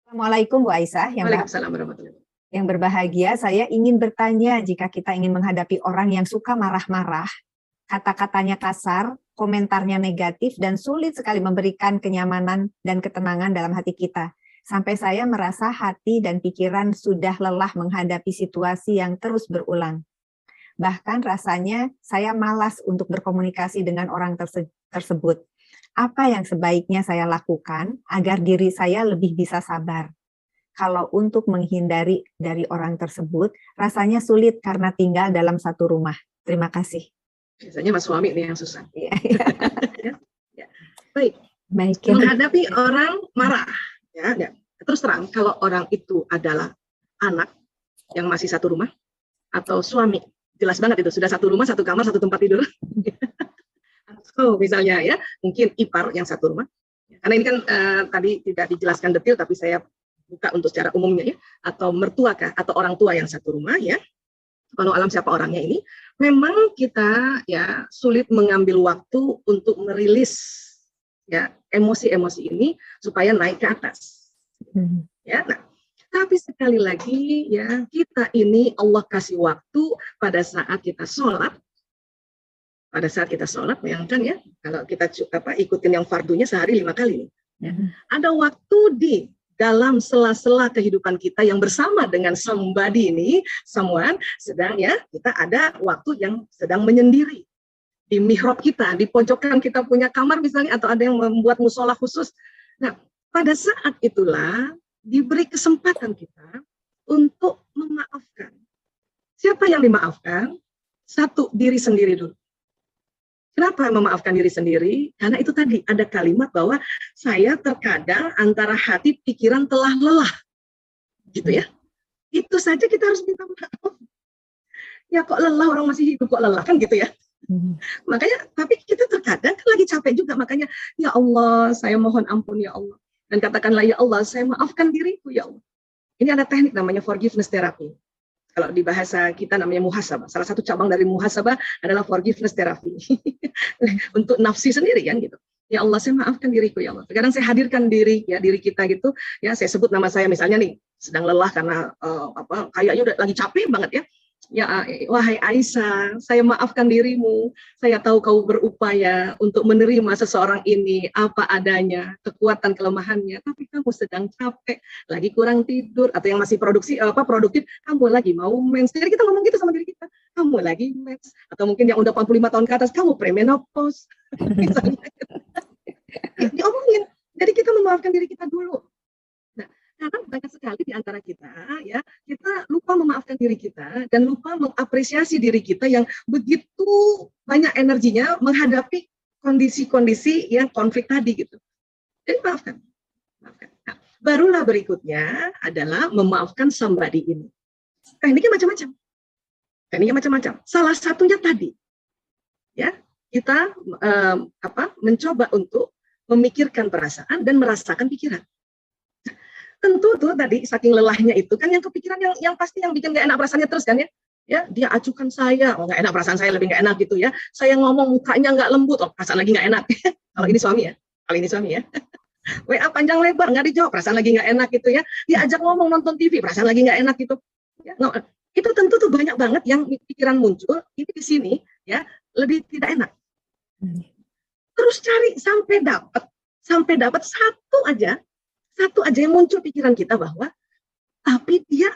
Assalamualaikum Bu Aisyah, Waalaikumsalam warahmatullahi wabarakatuh. yang berbahagia. Saya ingin bertanya, jika kita ingin menghadapi orang yang suka marah-marah, kata-katanya kasar, komentarnya negatif, dan sulit sekali memberikan kenyamanan dan ketenangan dalam hati kita. Sampai saya merasa hati dan pikiran sudah lelah menghadapi situasi yang terus berulang. Bahkan rasanya saya malas untuk berkomunikasi dengan orang tersebut. Apa yang sebaiknya saya lakukan agar diri saya lebih bisa sabar? Kalau untuk menghindari dari orang tersebut, rasanya sulit karena tinggal dalam satu rumah. Terima kasih. Biasanya mas suami ini yang susah. Ya, ya. Ya. Baik. Baik. Menghadapi orang marah, ya. Terus terang, kalau orang itu adalah anak yang masih satu rumah atau suami, jelas banget itu sudah satu rumah, satu kamar, satu tempat tidur. So, misalnya ya, mungkin ipar yang satu rumah. Karena ini kan tadi tidak dijelaskan detail, tapi saya buka untuk secara umumnya ya, atau mertua kah, atau orang tua yang satu rumah ya. Kalau alam siapa orangnya ini, memang kita ya sulit mengambil waktu untuk merilis ya emosi-emosi ini supaya naik ke atas. Ya, nah, tapi sekali lagi ya kita ini Allah kasih waktu pada saat kita sholat. Pada saat kita sholat, bayangkan ya, kalau kita ikutin yang fardunya sehari 5 kali nih. Ya. Ada waktu di dalam sela-sela kehidupan kita yang bersama dengan somebody ini, someone, sedang ya, kita ada waktu yang sedang menyendiri. Di mihrab kita, di pojokan kita punya kamar misalnya, atau ada yang membuat musola khusus. Nah, pada saat itulah diberi kesempatan kita untuk memaafkan. Siapa yang dimaafkan? Satu, diri sendiri dulu. Kenapa memaafkan diri sendiri? Karena itu tadi ada kalimat bahwa saya terkadang antara hati pikiran telah lelah, gitu ya. Itu saja kita harus minta maaf. Ya kok lelah, orang masih hidup kok lelah kan gitu ya. Makanya, tapi kita terkadang kan lagi capek juga, makanya ya Allah saya mohon ampun ya Allah. Dan katakanlah ya Allah saya maafkan diriku ya Allah. Ini ada teknik namanya forgiveness therapy. Kalau di bahasa kita namanya muhasabah. Salah satu cabang dari muhasabah adalah forgiveness therapy. Untuk nafsi sendiri kan gitu. Ya Allah, saya maafkan diriku ya Allah. Kadang saya hadirkan diri kita gitu. Ya, saya sebut nama saya misalnya nih, sedang lelah karena kayaknya udah lagi capek banget ya. Ya, wahai Aisyah, saya maafkan dirimu. Saya tahu kau berupaya untuk menerima seseorang ini apa adanya, kekuatan kelemahannya, tapi kamu sedang capek, lagi kurang tidur, atau yang masih produktif, kamu lagi mau mens. Jadi kita ngomong gitu sama diri kita, kamu lagi mens, atau mungkin yang udah 45 tahun ke atas, kamu premenopause, misalnya. Diomongin. Jadi kita memaafkan diri kita dulu. Karena banyak sekali di antara kita, ya, kita lupa memaafkan diri kita dan lupa mengapresiasi diri kita yang begitu banyak energinya menghadapi kondisi-kondisi yang konflik tadi gitu. Jadi maafkan. Nah, barulah berikutnya adalah memaafkan somebody ini. Tekniknya macam-macam. Salah satunya tadi, ya, kita mencoba untuk memikirkan perasaan dan merasakan pikiran. Tentu tuh tadi saking lelahnya itu kan yang kepikiran yang pasti yang bikin gak enak perasaannya terus kan ya dia acukan saya, oh gak enak perasaan saya lebih gak enak gitu ya, saya ngomong mukanya gak lembut, oh perasaan lagi gak enak. Kalau ini suami ya WA panjang lebar gak dijawab, perasaan lagi gak enak gitu ya, diajak ngomong nonton TV, perasaan lagi gak enak gitu ya. No, itu tentu tuh banyak banget yang pikiran muncul ini di sini ya, lebih tidak enak. Terus cari sampai dapat satu aja yang muncul pikiran kita bahwa tapi dia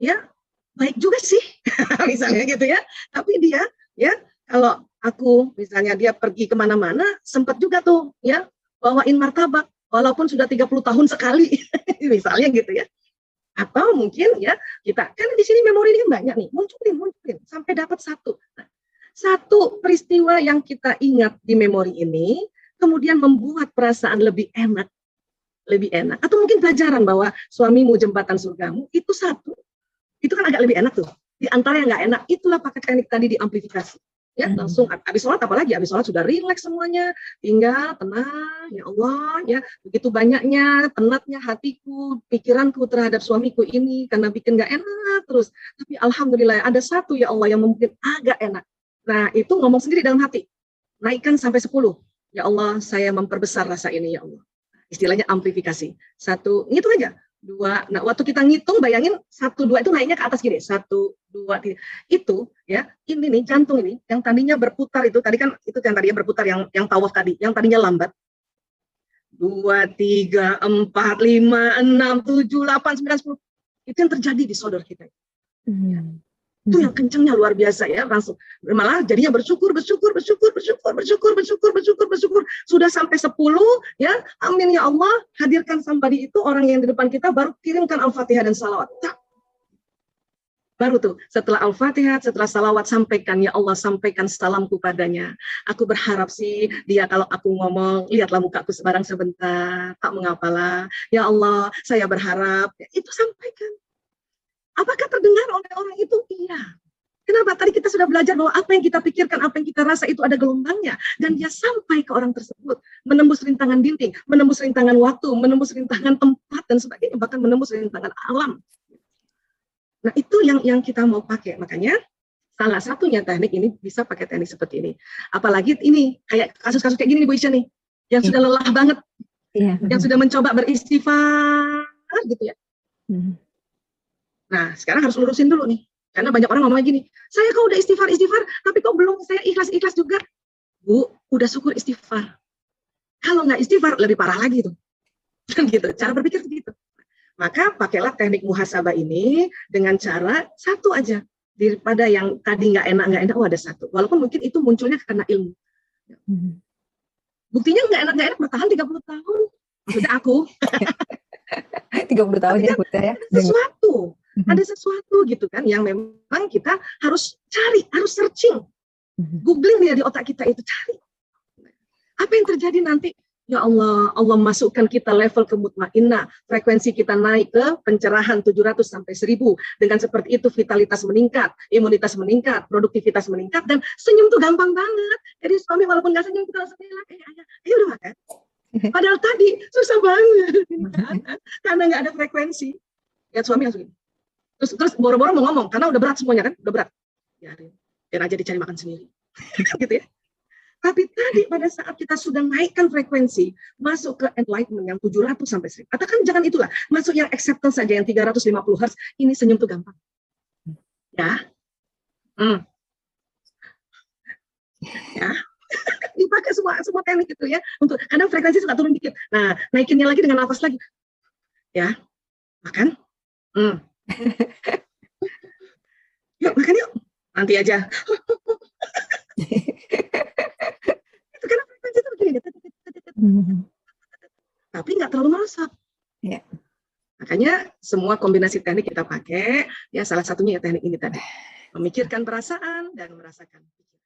ya baik juga sih misalnya gitu ya, tapi dia ya kalau aku misalnya dia pergi kemana-mana sempat juga tuh ya bawain martabak walaupun sudah 30 tahun sekali misalnya gitu ya. Atau mungkin ya kita kan di sini memori ini kan banyak nih, munculin sampai dapat satu peristiwa yang kita ingat di memori ini kemudian membuat perasaan lebih enak, atau mungkin pelajaran bahwa suamimu jembatan surgamu itu satu, itu kan agak lebih enak tuh. Di antara yang nggak enak, itulah pakai teknik tadi diamplifikasi. Ya, langsung habis sholat, apalagi habis sholat sudah rileks semuanya, tinggal tenang, ya Allah, ya begitu banyaknya penatnya hatiku, pikiranku terhadap suamiku ini karena bikin nggak enak terus. Tapi alhamdulillah ada satu ya Allah yang mungkin agak enak. Nah itu ngomong sendiri dalam hati. naikkan sampai 10. Ya Allah, saya memperbesar rasa ini, ya Allah. Istilahnya amplifikasi. 1, ngitung aja. 2, nah waktu kita ngitung, bayangin 1, 2 itu naiknya ke atas gini. 1, 2, 3. Itu ya, ini nih jantung ini, yang tadinya berputar itu, tadi kan itu yang tadinya berputar, yang tawaf tadi, yang tadinya lambat. 2, 3, 4, 5, 6, 7, 8, 9, 10. Itu yang terjadi di sodor kita. Itu yang kencangnya luar biasa ya, langsung malah jadinya bersyukur. Sudah sampai 10 ya, amin ya Allah, hadirkan somebody itu, orang yang di depan kita, baru kirimkan Al-Fatihah dan salawat. Baru tuh setelah Al-Fatihah, setelah salawat, sampaikan, ya Allah, sampaikan salamku padanya. Aku berharap sih dia kalau aku ngomong, lihatlah mukaku sebarang sebentar, tak mengapalah. Ya Allah, saya berharap, itu sampaikan. Apakah terdengar oleh orang itu? Iya. Kenapa? Tadi kita sudah belajar bahwa apa yang kita pikirkan, apa yang kita rasa itu ada gelombangnya. Dan dia sampai ke orang tersebut. Menembus rintangan dinding, menembus rintangan waktu, menembus rintangan tempat, dan sebagainya. Bahkan menembus rintangan alam. Nah itu yang kita mau pakai. Makanya salah satunya teknik ini bisa pakai teknik seperti ini. Apalagi ini, kayak kasus-kasus kayak gini nih Bu Isya nih. Yang sudah lelah banget. Yang sudah mencoba beristighfar gitu ya. Nah, sekarang harus lurusin dulu nih. Karena banyak orang ngomong gini, saya kok udah istighfar, tapi kok belum saya ikhlas juga. Bu, udah syukur istighfar. Kalau nggak istighfar, lebih parah lagi tuh. Gitu, cara berpikir begitu. Maka pakailah teknik muhasabah ini dengan cara satu aja. Daripada yang tadi nggak enak, ada satu. Walaupun mungkin itu munculnya karena ilmu. Buktinya nggak enak, bertahan 30 tahun. Maksudnya aku. 30 tahun ya, Bu ya. Sesuatu. Ada sesuatu gitu kan yang memang kita harus cari, harus searching, googling dia di otak kita itu, cari apa yang terjadi nanti. Ya Allah, Allah masukkan kita level ke mutmainnah, frekuensi kita naik ke pencerahan 700 sampai 1000. Dengan seperti itu vitalitas meningkat, imunitas meningkat, produktivitas meningkat, dan senyum tuh gampang banget. Jadi suami walaupun nggak senyum, kita langsung bilang, ayo udah makan. Padahal tadi susah banget karena nggak ada frekuensi. Ya suami langsung gini. Terus boro-boro mau ngomong karena udah berat semuanya kan, udah berat. Ya, biar aja dicari makan sendiri. Gitu ya. Tapi tadi pada saat kita sudah naikkan frekuensi, masuk ke enlightenment yang 700 sampai 1000. Katakan jangan itulah, masuk yang acceptance saja yang 350 Hz, ini senyum tuh gampang. Ya. Ya. Dipakai semua teknik itu ya. Untuk kadang frekuensi suka turun dikit. Nah, naikinnya lagi dengan nafas lagi. Ya. Makan. Yuk makan yuk, nanti aja. Itu kan frekuensi itu begini, tapi nggak terlalu meresap. Makanya semua kombinasi teknik kita pakai, ya salah satunya ya teknik ini tadi, memikirkan perasaan dan merasakan pikiran.